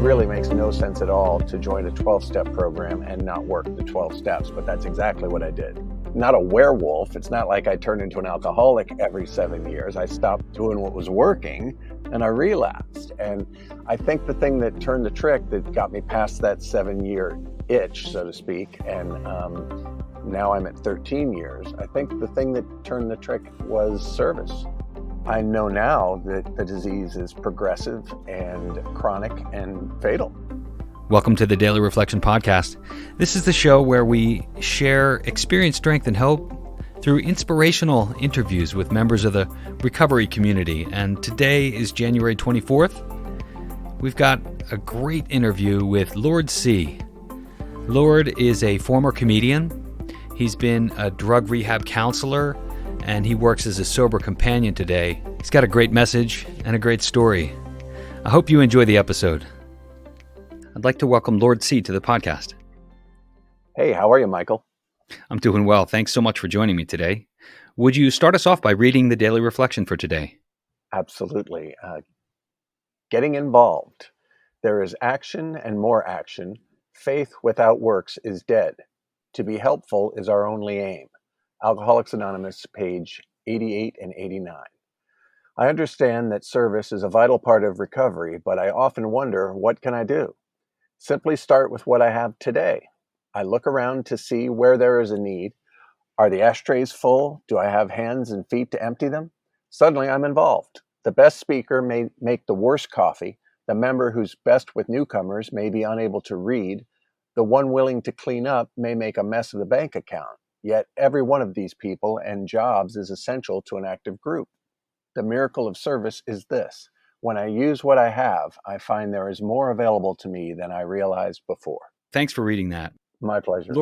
really makes no sense at all to join a 12-step program and not work the 12 steps, but that's exactly what I did. Not a werewolf. It's not like I turned into an alcoholic every 7 years. I stopped doing what was working and I relapsed. And I think the thing that turned the trick that got me past that 7-year itch, so to speak, and now I'm at 13 years, I think the thing that turned the trick was service. I know now that the disease is progressive and chronic and fatal. Welcome to the Daily Reflection Podcast. This is the show where we share experience, strength, and hope through inspirational interviews with members of the recovery community. And today is January 24th. We've got a great interview with Lord C. Lord is a former comedian. He's been a drug rehab counselor, and he works as a sober companion today. He's got a great message and a great story. I hope you enjoy the episode. I'd like to welcome Lord C to the podcast. Hey, how are you, Michael? I'm doing well. Thanks so much for joining me today. Would you start us off by reading the daily reflection for today? Absolutely. Getting involved. There is action and more action. Faith without works is dead. To be helpful is our only aim. Alcoholics Anonymous, page 88 and 89. I understand that service is a vital part of recovery, but I often wonder, what can I do? Simply start with what I have today. I look around to see where there is a need. Are the ashtrays full? Do I have hands and feet to empty them? Suddenly I'm involved. The best speaker may make the worst coffee. The member who's best with newcomers may be unable to read. The one willing to clean up may make a mess of the bank account. Yet every one of these people and jobs is essential to an active group. The miracle of service is this. When I use what I have, I find there is more available to me than I realized before. Thanks for reading that. My pleasure.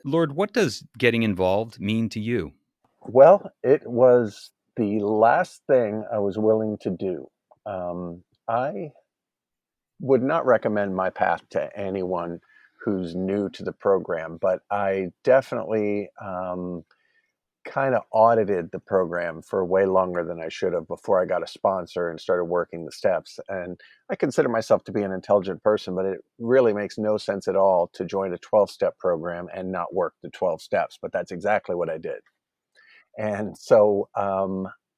Lord, what does getting involved mean to you? Well, it was the last thing I was willing to do. I would not recommend my path to anyone who's new to the program, but I definitely kind of audited the program for way longer than I should have before I got a sponsor and started working the steps. And I consider myself to be an intelligent person, but it really makes no sense at all to join a 12-step program and not work the 12 steps, but that's exactly what I did. And so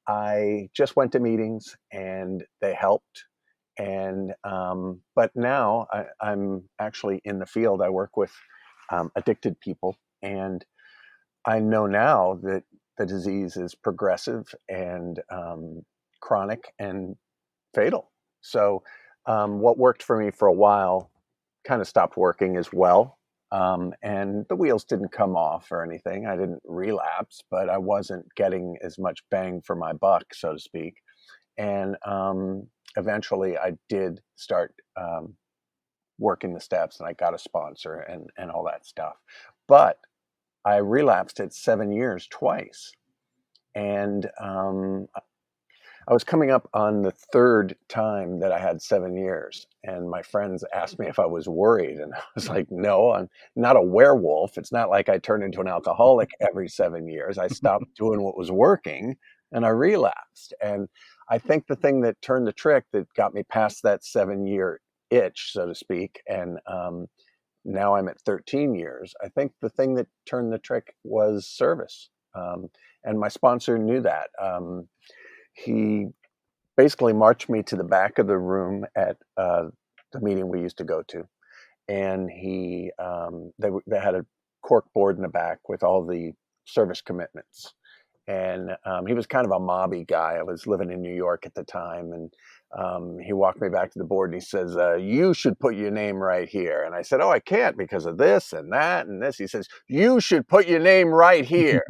I just went to meetings and they helped. And but now I'm actually in the field. I work with addicted people, and I know now that the disease is progressive and chronic and fatal. So what worked for me for a while kind of stopped working as well. And the wheels didn't come off or anything. I didn't relapse, but I wasn't getting as much bang for my buck, so to speak. And eventually I did start working the steps, and I got a sponsor and all that stuff. But I relapsed at 7 years twice. And I was coming up on the third time that I had 7 years. And my friends asked me if I was worried. And I was like, no, I'm not a werewolf. It's not like I turned into an alcoholic every 7 years. I stopped doing what was working and I relapsed. And I think the thing that turned the trick that got me past that 7-year itch, so to speak, and now I'm at 13 years, I think the thing that turned the trick was service. And my sponsor knew that. He basically marched me to the back of the room at the meeting we used to go to. And they had a cork board in the back with all the service commitments. And he was kind of a mobby guy. I was living in New York at the time. And he walked me back to the board and he says, you should put your name right here. And I said, oh, I can't because of this and that and this. He says, you should put your name right here.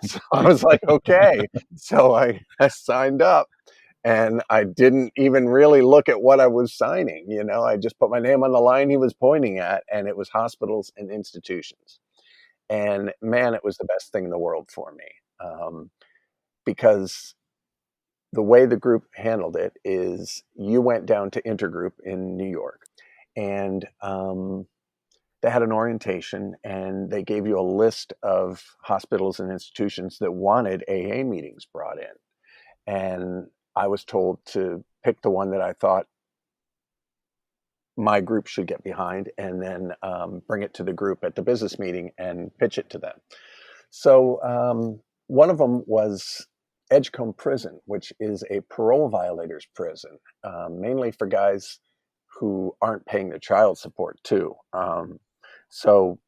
So I was like, okay. So I signed up. And I didn't even really look at what I was signing. You know, I just put my name on the line he was pointing at, and it was hospitals and institutions. And man, it was the best thing in the world for me. Because the way the group handled it is you went down to Intergroup in New York, and they had an orientation, and they gave you a list of hospitals and institutions that wanted AA meetings brought in. And I was told to pick the one that I thought my group should get behind, and then bring it to the group at the business meeting and pitch it to them. So one of them was Edgecombe Prison, which is a parole violators prison, mainly for guys who aren't paying their child support too. So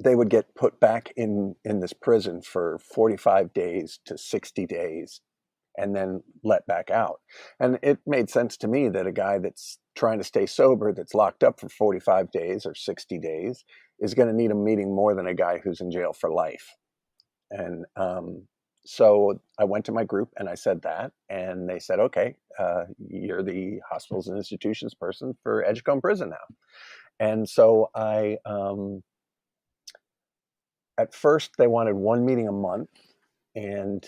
they would get put back in this prison for 45 days to 60 days and then let back out. And it made sense to me that a guy that's trying to stay sober, that's locked up for 45 days or 60 days, is going to need a meeting more than a guy who's in jail for life. And so I went to my group and I said that, and they said, okay, you're the hospitals and institutions person for Edgecombe Prison now. And so at first they wanted one meeting a month, and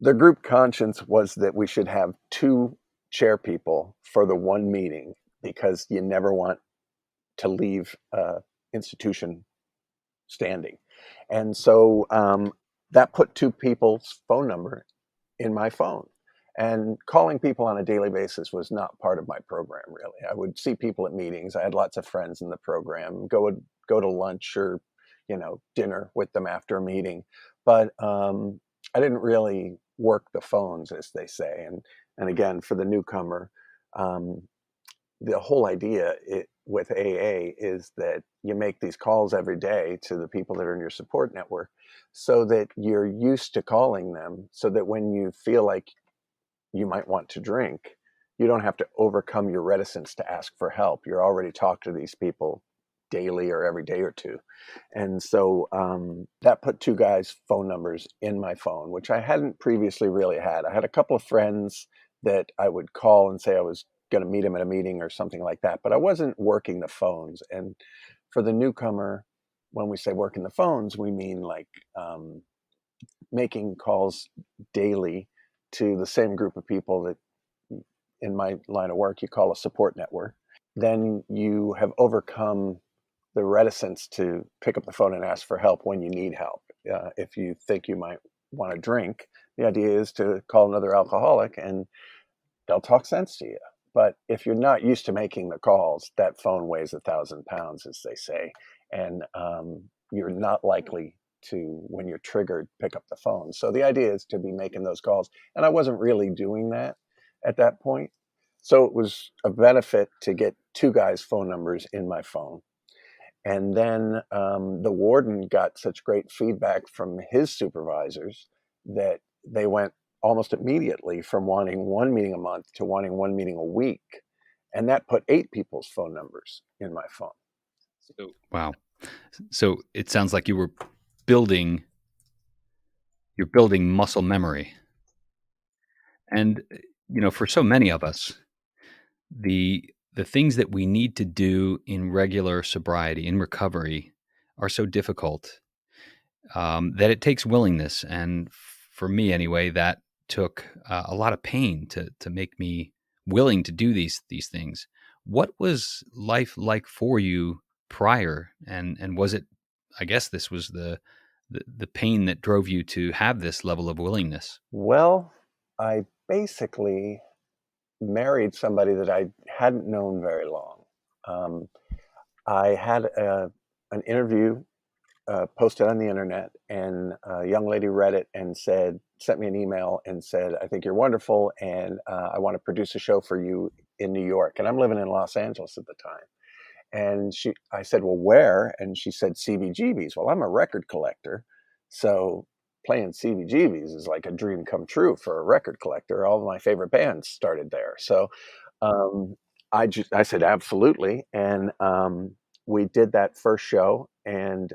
the group conscience was that we should have two chair people for the one meeting, because you never want to leave institution standing. And so that put two people's phone number in my phone. And calling people on a daily basis was not part of my program, really. I would see people at meetings. I had lots of friends in the program, go to lunch or, dinner with them after a meeting. But I didn't really work the phones, as they say. And again, for the newcomer, um, the whole idea with AA is that you make these calls every day to the people that are in your support network, so that you're used to calling them, so that when you feel like you might want to drink, you don't have to overcome your reticence to ask for help. You're already talked to these people daily or every day or two. And so that put two guys' phone numbers in my phone, which I hadn't previously really had. I had a couple of friends that I would call and say I was going to meet them at a meeting or something like that, but I wasn't working the phones. And for the newcomer, when we say working the phones, we mean like making calls daily to the same group of people that in my line of work you call a support network. Then you have overcome the reticence to pick up the phone and ask for help when you need help. If you think you might want to drink, the idea is to call another alcoholic and they'll talk sense to you. But if you're not used to making the calls, that phone weighs 1,000 pounds, as they say, and you're not likely to, when you're triggered, pick up the phone. So the idea is to be making those calls, and I wasn't really doing that at that point. So it was a benefit to get two guys' phone numbers in my phone. And then the warden got such great feedback from his supervisors that they went almost immediately from wanting one meeting a month to wanting one meeting a week. And that put eight people's phone numbers in my phone. So, wow. So it sounds like building, you're building muscle memory. And, for so many of us, the things that we need to do in regular sobriety, in recovery, are so difficult that it takes willingness. And for me, anyway, that took a lot of pain to make me willing to do these things. What was life like for you prior? And was it? I guess this was the pain that drove you to have this level of willingness. Well, I basically married somebody that I hadn't known very long. Um, I had an interview posted on the internet, and a young lady read it and sent me an email and said, I think you're wonderful, and I want to produce a show for you in New York. And I'm living in Los Angeles at the time. And I said, well, where? And she said, CBGB's. Well, I'm a record collector, so playing CBGB's is like a dream come true for a record collector. All of my favorite bands started there. So um, I said, absolutely. And we did that first show, and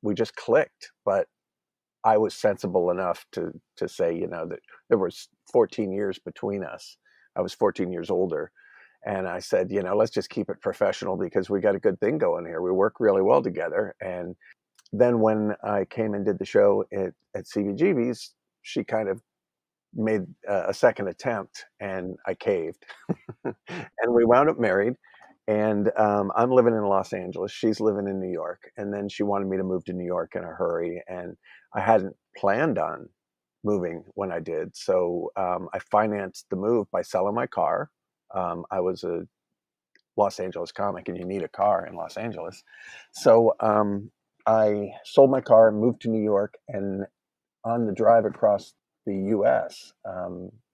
we just clicked. But I was sensible enough to say, that there was 14 years between us. I was 14 years older. And I said, let's just keep it professional, because we got a good thing going here. We work really well together. And then when I came and did the show at CBGB's, she kind of made a second attempt, and I caved. And we wound up married. And I'm living in Los Angeles. She's living in New York. And then she wanted me to move to New York in a hurry. And I hadn't planned on moving when I did. So I financed the move by selling my car. I was a Los Angeles comic, and you need a car in Los Angeles. So I sold my car and moved to New York. And on the drive across the US,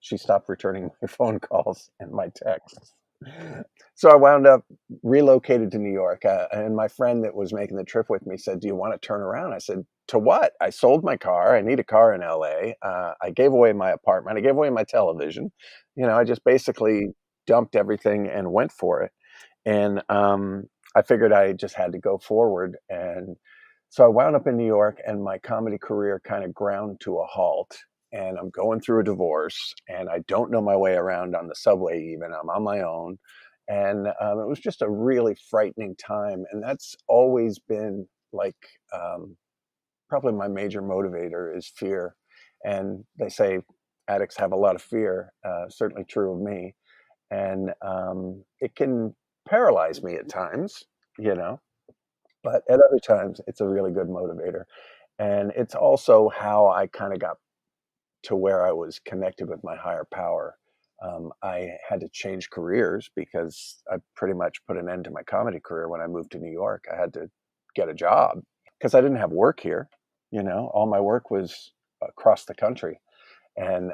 she stopped returning my phone calls and my texts. So I wound up relocated to New York. And my friend that was making the trip with me said, "Do you want to turn around?" I said, "To what? I sold my car. I need a car in LA. I gave away my apartment. I gave away my television. I just basically dumped everything and went for it." And I figured I just had to go forward. And so I wound up in New York, and my comedy career kind of ground to a halt. And I'm going through a divorce, and I don't know my way around on the subway, even. I'm on my own. And it was just a really frightening time. And that's always been like um, probably my major motivator is fear. And they say addicts have a lot of fear, certainly true of me. And it can paralyze me at times, you know, but at other times it's a really good motivator. And it's also how I kind of got to where I was connected with my higher power. I had to change careers because I pretty much put an end to my comedy career when I moved to New York. I had to get a job because I didn't have work here. All my work was across the country. And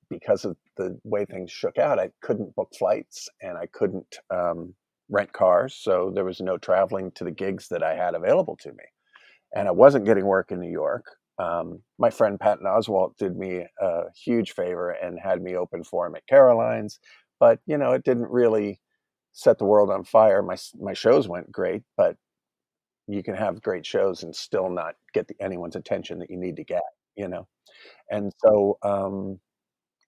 because of the way things shook out, I couldn't book flights and I couldn't rent cars. So there was no traveling to the gigs that I had available to me. And I wasn't getting work in New York. My friend Patton Oswalt did me a huge favor and had me open for him at Caroline's. But, it didn't really set the world on fire. My shows went great, but you can have great shows and still not get anyone's attention that you need to get, you know? And so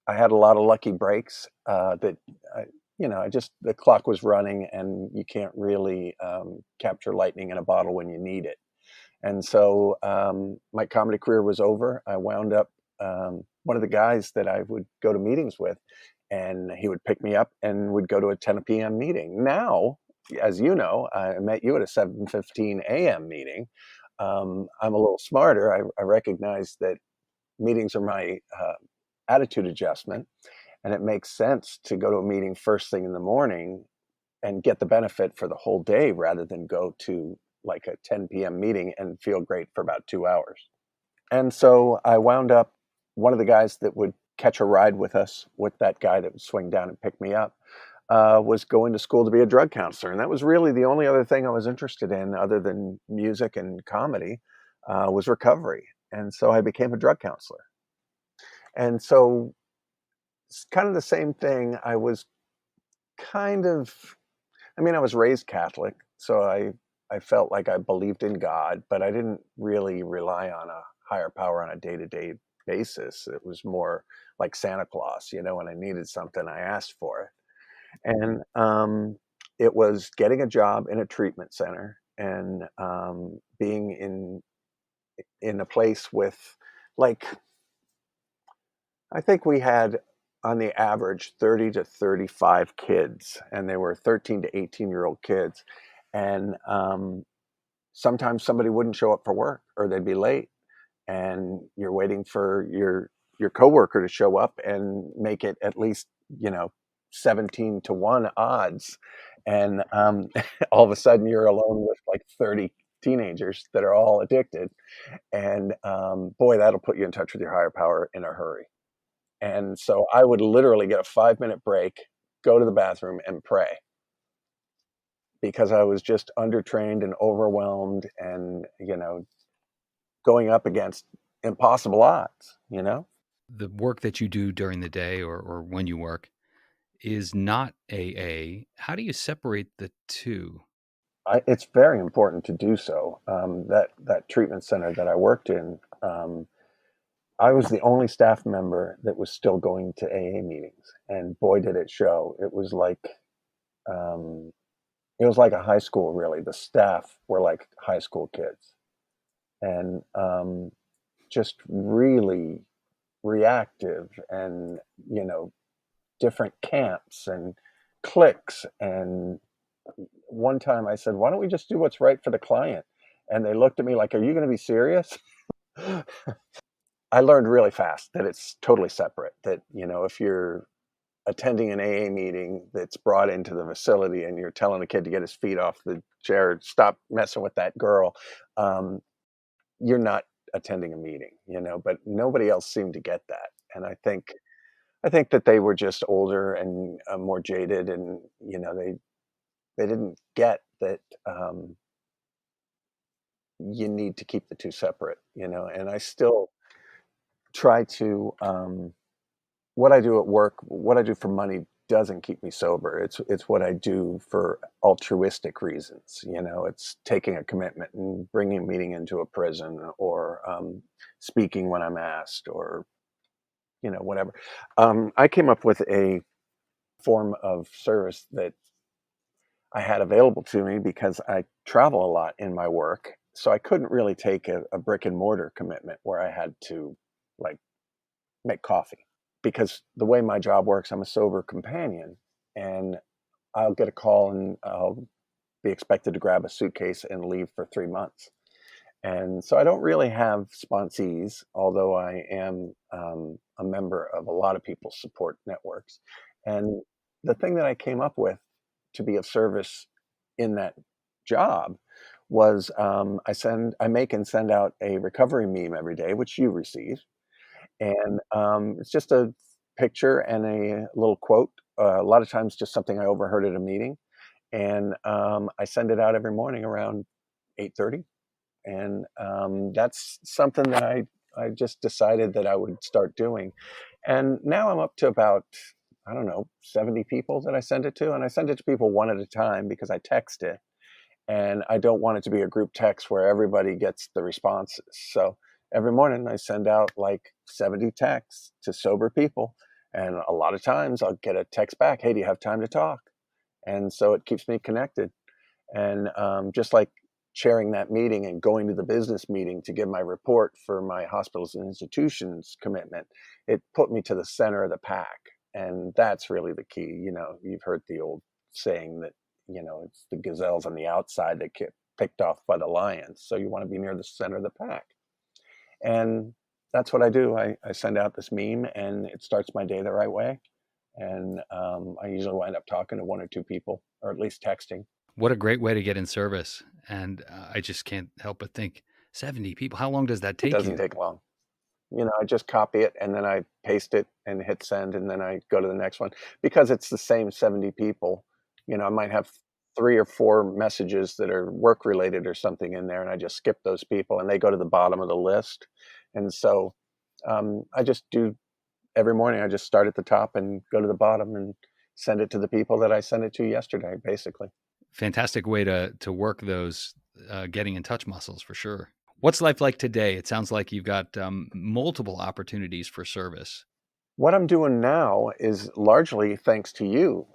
I had a lot of lucky breaks that I, I just the clock was running, and you can't really capture lightning in a bottle when you need it. And so my comedy career was over. I wound up one of the guys that I would go to meetings with, and he would pick me up and would go to a 10 p.m. meeting. Now, as you know, I met you at a 7:15 a.m. meeting. I'm a little smarter. I recognize that meetings are my attitude adjustment, and it makes sense to go to a meeting first thing in the morning and get the benefit for the whole day rather than go to like a 10 p.m. meeting and feel great for about 2 hours. And so I wound up, one of the guys that would catch a ride with us, with that guy that would swing down and pick me up, was going to school to be a drug counselor. And that was really the only other thing I was interested in other than music and comedy, was recovery. And so I became a drug counselor. And so it's kind of the same thing. I was kind of, I was raised Catholic, so I felt like I believed in God, but I didn't really rely on a higher power on a day-to-day basis. It was more like Santa Claus, when I needed something, I asked for it. And it was getting a job in a treatment center and being in a place with, like, I think we had on the average 30 to 35 kids, and they were 13 to 18-year-old kids. And sometimes somebody wouldn't show up for work or they'd be late, and you're waiting for your coworker to show up and make it at least, 17 to 1 odds. And all of a sudden you're alone with like 30 teenagers that are all addicted. And boy, that'll put you in touch with your higher power in a hurry. And so I would literally get a 5-minute break, go to the bathroom, and pray because I was just undertrained and overwhelmed and, going up against impossible odds. The work that you do during the day or when you work is not AA. How do you separate the two? It's very important to do so. That treatment center that I worked in, I was the only staff member that was still going to AA meetings, and boy, did it show. Um, it was like a high school, really. The staff were like high school kids, and just really reactive, and different camps and cliques. And one time I said, "Why don't we just do what's right for the client?" And they looked at me like, "Are you going to be serious?" I learned really fast that it's totally separate. That if you're attending an AA meeting that's brought into the facility and you're telling a kid to get his feet off the chair, stop messing with that girl, um, you're not attending a meeting, but nobody else seemed to get that. And I think that they were just older and more jaded, and they didn't get that you need to keep the two separate, and I still try to what I do at work, what I do for money doesn't keep me sober. It's what I do for altruistic reasons. It's taking a commitment and bringing a meeting into a prison, or speaking when I'm asked, or whatever. I came up with a form of service that I had available to me because I travel a lot in my work. So I couldn't really take a brick and mortar commitment where I had to like make coffee, because the way my job works, I'm a sober companion, and I'll get a call and I'll be expected to grab a suitcase and leave for 3 months. And so I don't really have sponsees, although I am a member of a lot of people's support networks. And the thing that I came up with to be of service in that job was I make and send out a recovery meme every day, which you receive, and it's just a picture and a little quote. A lot of times, just something I overheard at a meeting, and I send it out every morning around 8:30, and that's something that I just decided that I would start doing, and now I'm up to about, I don't know, 70 people that I send it to, and I send it to people one at a time because I text it, and I don't want it to be a group text where everybody gets the responses. So every morning I send out like 70 texts to sober people, and a lot of times I'll get a text back, "Hey, do you have time to talk?" And so it keeps me connected. And just like chairing that meeting and going to the business meeting to give my report for my hospitals and institutions commitment, it put me to the center of the pack. And that's really the key. You've heard the old saying that, it's the gazelles on the outside that get picked off by the lions. So you want to be near the center of the pack. And that's what I do. I send out this meme and it starts my day the right way. And I usually wind up talking to one or two people, or at least texting. What a great way to get in service. And I just can't help but think 70 people. How long does that It take doesn't you? take long. I just copy it and then I paste it and hit send, and then I go to the next one because it's the same 70 people. I might have three or four messages that are work related or something in there, and I just skip those people and they go to the bottom of the list. And so I just do every morning, I just start at the top and go to the bottom and send it to the people that I sent it to yesterday, basically. Fantastic way to work those getting in touch muscles for sure. What's life like today? It sounds like you've got multiple opportunities for service. What I'm doing now is largely thanks to you.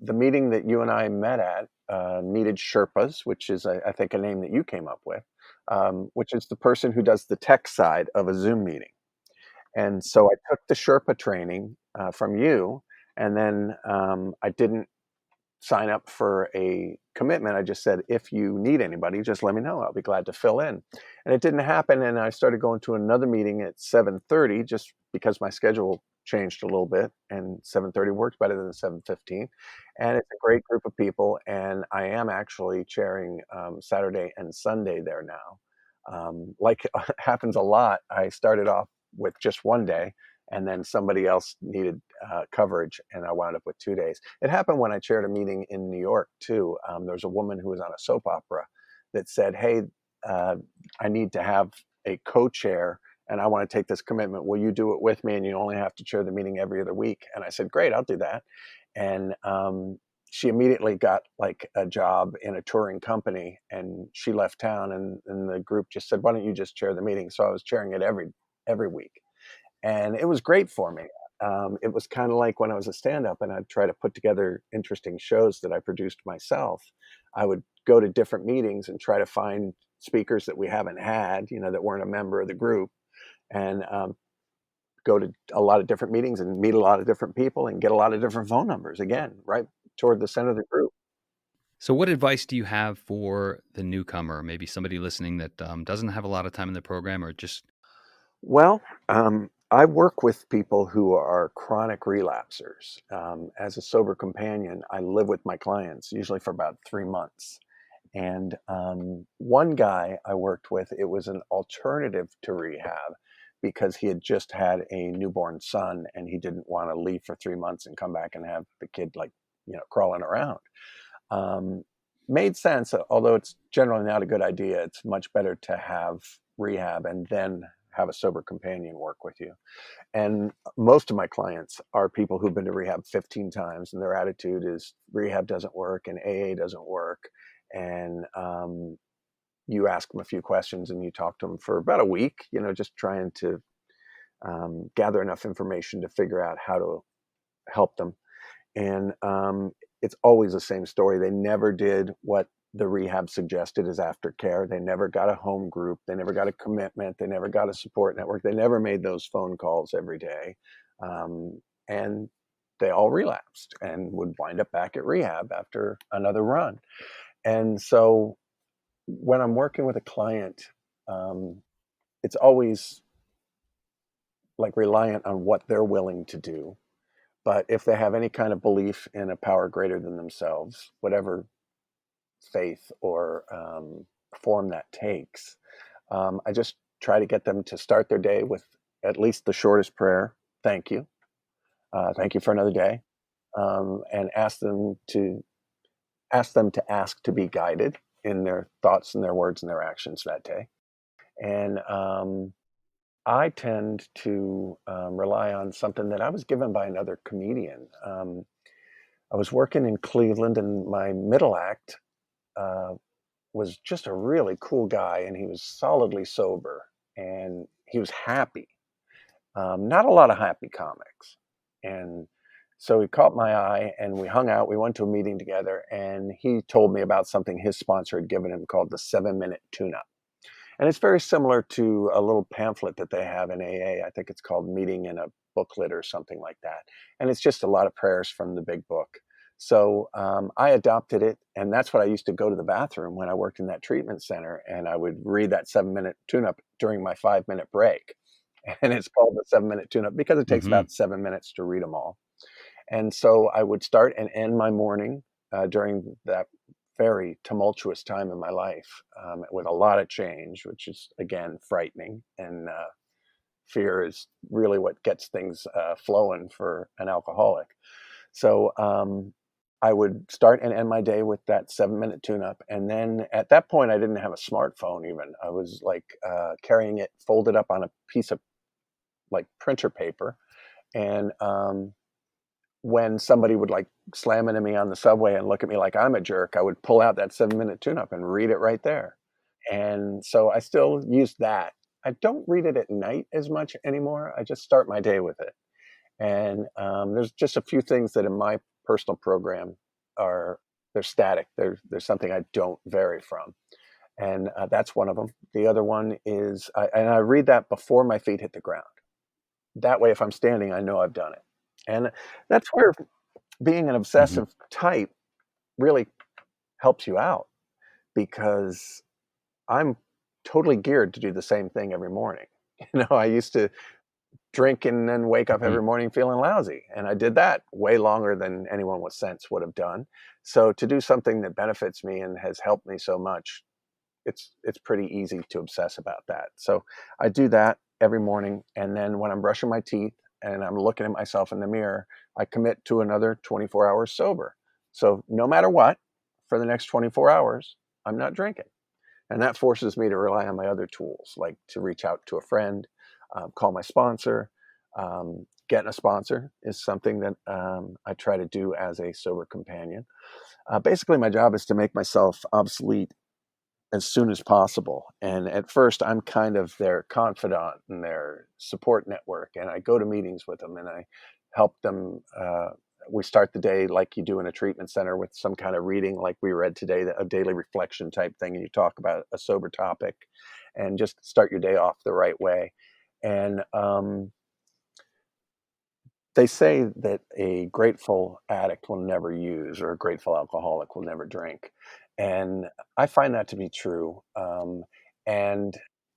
The meeting that you and I met at needed Sherpas, which is, I think, a name that you came up with, which is the person who does the tech side of a Zoom meeting. And so I took the Sherpa training from you, and then I didn't sign up for a commitment. I just said, if you need anybody, just let me know. I'll be glad to fill in. And it didn't happen. And I started going to another meeting at 7:30 just because my schedule changed a little bit, and 7:30 worked better than 7:15. And it's a great group of people. And I am actually chairing Saturday and Sunday there now. Like happens a lot, I started off with just one day, and then somebody else needed coverage, and I wound up with 2 days. It happened when I chaired a meeting in New York too. There was a woman who was on a soap opera that said, "Hey, uh, I need to have a co-chair, and I want to take this commitment. Will you do it with me? And you only have to chair the meeting every other week." And I said, "Great, I'll do that." And she immediately got like a job in a touring company, and she left town, and the group just said, "Why don't you just chair the meeting?" So I was chairing it every week, and it was great for me. It was kind of like when I was a stand-up and I'd try to put together interesting shows that I produced myself. I would go to different meetings and try to find speakers that we haven't had, that weren't a member of the group, and go to a lot of different meetings and meet a lot of different people and get a lot of different phone numbers, again, right toward the center of the group. So, what advice do you have for the newcomer? Maybe somebody listening that doesn't have a lot of time in the program or just Well, I work with people who are chronic relapsers. As a sober companion, I live with my clients usually for about 3 months. And one guy I worked with, it was an alternative to rehab because he had just had a newborn son and he didn't want to leave for 3 months and come back and have the kid like, crawling around. Um, Made sense, although it's generally not a good idea. It's much better to have rehab and then have a sober companion work with you. And most of my clients are people who've been to rehab 15 times, and their attitude is rehab doesn't work and AA doesn't work. And you ask them a few questions and you talk to them for about a week, just trying to gather enough information to figure out how to help them. And it's always the same story. They never did what the rehab suggested as aftercare. They never got a home group. They never got a commitment. They never got a support network. They never made those phone calls every day. And they all relapsed and would wind up back at rehab after another run. And so when I'm working with a client, um, it's always like reliant on what they're willing to do. But if they have any kind of belief in a power greater than themselves, whatever faith or form that takes, I just try to get them to start their day with at least the shortest prayer. Thank you. Thank you for another day. And ask them to ask to be guided in their thoughts and their words and their actions that day. And I tend to rely on something that I was given by another comedian. I was working in Cleveland, and my middle act uh, was just a really cool guy, and he was solidly sober, and he was happy. Not a lot of happy comics, and so he caught my eye, and we hung out. We went to a meeting together, and he told me about something his sponsor had given him called the 7-minute tune-up. And it's very similar to a little pamphlet that they have in AA. I think it's called Meeting in a Booklet or something like that. And it's just a lot of prayers from the big book. So I adopted it. And that's what I used to go to the bathroom when I worked in that treatment center. And I would read that 7-minute tune up during my 5-minute break. And it's called the 7-minute tune up because it takes Hmm. about 7 minutes to read them all. And so I would start and end my morning during that very tumultuous time in my life with a lot of change, which is, again, frightening. And fear is really what gets things flowing for an alcoholic. So I would start and end my day with that 7-minute tune up. And then at that point, I didn't have a smartphone even. I was like carrying it folded up on a piece of like printer paper. And when somebody would like slam into me on the subway and look at me like I'm a jerk, I would pull out that 7-minute tune up and read it right there. And so I still use that. I don't read it at night as much anymore. I just start my day with it. And there's just a few things that in my personal program are they're static. There's something I don't vary from, and that's one of them. The other one is, and I read that before my feet hit the ground. That way, if I'm standing, I know I've done it. And that's where being an Hmm. obsessive type really helps you out because I'm totally geared to do the same thing every morning. I used to drink and then wake up Hmm. every morning feeling lousy, and I did that way longer than anyone with sense would have done. So to do something that benefits me and has helped me so much, it's pretty easy to obsess about that. So I do that every morning, and then when I'm brushing my teeth and I'm looking at myself in the mirror, I commit to another 24 hours sober. So no matter what, for the next 24 hours, I'm not drinking. And that forces me to rely on my other tools, like to reach out to a friend, call my sponsor. Getting a sponsor is something that I try to do as a sober companion. Basically, my job is to make myself obsolete as soon as possible. And at first, I'm kind of their confidant and their support network. And I go to meetings with them and I help them. We start the day like you do in a treatment center with some kind of reading, like we read today, a daily reflection type thing. And you talk about a sober topic and just start your day off the right way. And they say that a grateful addict will never use or a grateful alcoholic will never drink. And I find that to be true. And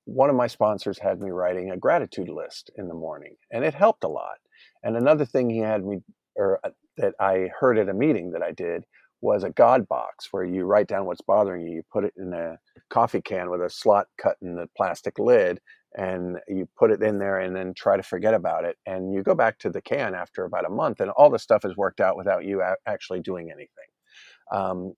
one of my sponsors had me writing a gratitude list in the morning, and it helped a lot. And another thing he had me, or that I heard at a meeting that I did, was a God box where you write down what's bothering you. You put it in a coffee can with a slot cut in the plastic lid, and you put it in there and then try to forget about it. And you go back to the can after about a month, and all the stuff is worked out without you actually doing anything. So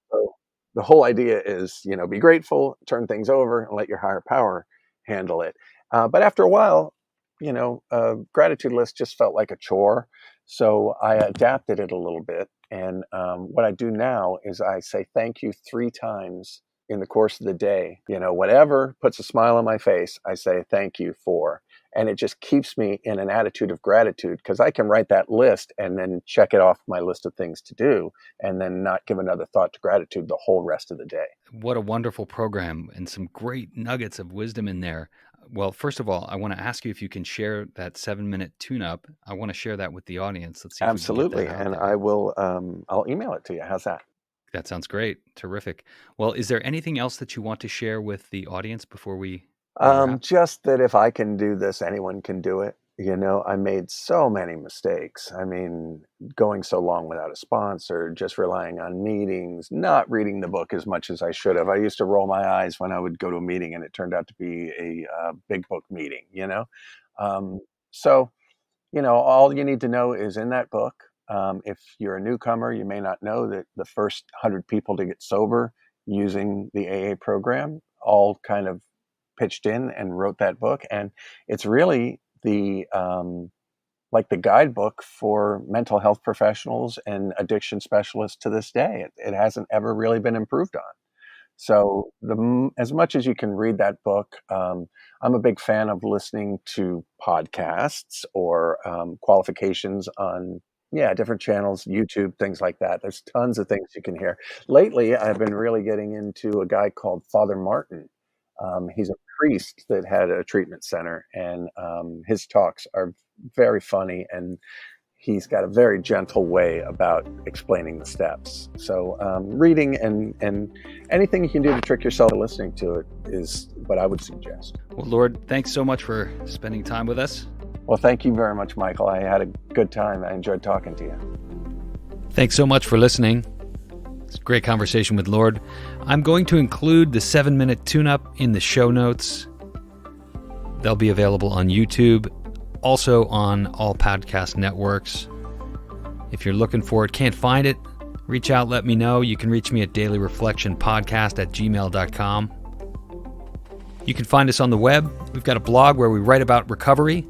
the whole idea is, be grateful, turn things over, and let your higher power handle it. But after a while, a gratitude list just felt like a chore. So I adapted it a little bit. And what I do now is I say thank you 3 times in the course of the day. Whatever puts a smile on my face, I say thank you for. And it just keeps me in an attitude of gratitude, because I can write that list and then check it off my list of things to do, and then not give another thought to gratitude the whole rest of the day. What a wonderful program, and some great nuggets of wisdom in there. Well, first of all, I want to ask you if you can share that 7-minute tune-up. I want to share that with the audience. Let's see if Absolutely. we can get that out And there. I will, I'll email it to you. How's that? That sounds great. Terrific. Well, is there anything else that you want to share with the audience before we wrap? Just that if I can do this, anyone can do it. I made so many mistakes. I mean, going so long without a sponsor, just relying on meetings, not reading the book as much as I should have. I used to roll my eyes when I would go to a meeting and it turned out to be a big book meeting. So, all you need to know is in that book. If you're a newcomer, you may not know that the first 100 people to get sober using the AA program all kind of pitched in and wrote that book. And it's really the like the guidebook for mental health professionals and addiction specialists to this day. It hasn't ever really been improved on. So as much as you can read that book, I'm a big fan of listening to podcasts or qualifications on different channels, YouTube, things like that. There's tons of things you can hear. Lately, I've been really getting into a guy called Father Martin. He's a priest that had a treatment center, and his talks are very funny, and he's got a very gentle way about explaining the steps. So reading and anything you can do to trick yourself into listening to it is what I would suggest. Well, Lord, thanks so much for spending time with us. Well, thank you very much, Michael. I had a good time. I enjoyed talking to you. Thanks so much for listening. It's a great conversation with Lord. I'm going to include the 7-minute tune-up in the show notes. They'll be available on YouTube, also on all podcast networks. If you're looking for it, can't find it, reach out, let me know. You can reach me at dailyreflectionpodcast@gmail.com. You can find us on the web. We've got a blog where we write about recovery.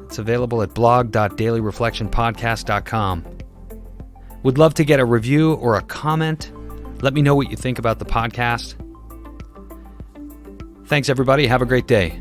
It's available at blog.dailyreflectionpodcast.com. Would love to get a review or a comment. Let me know what you think about the podcast. Thanks, everybody. Have a great day.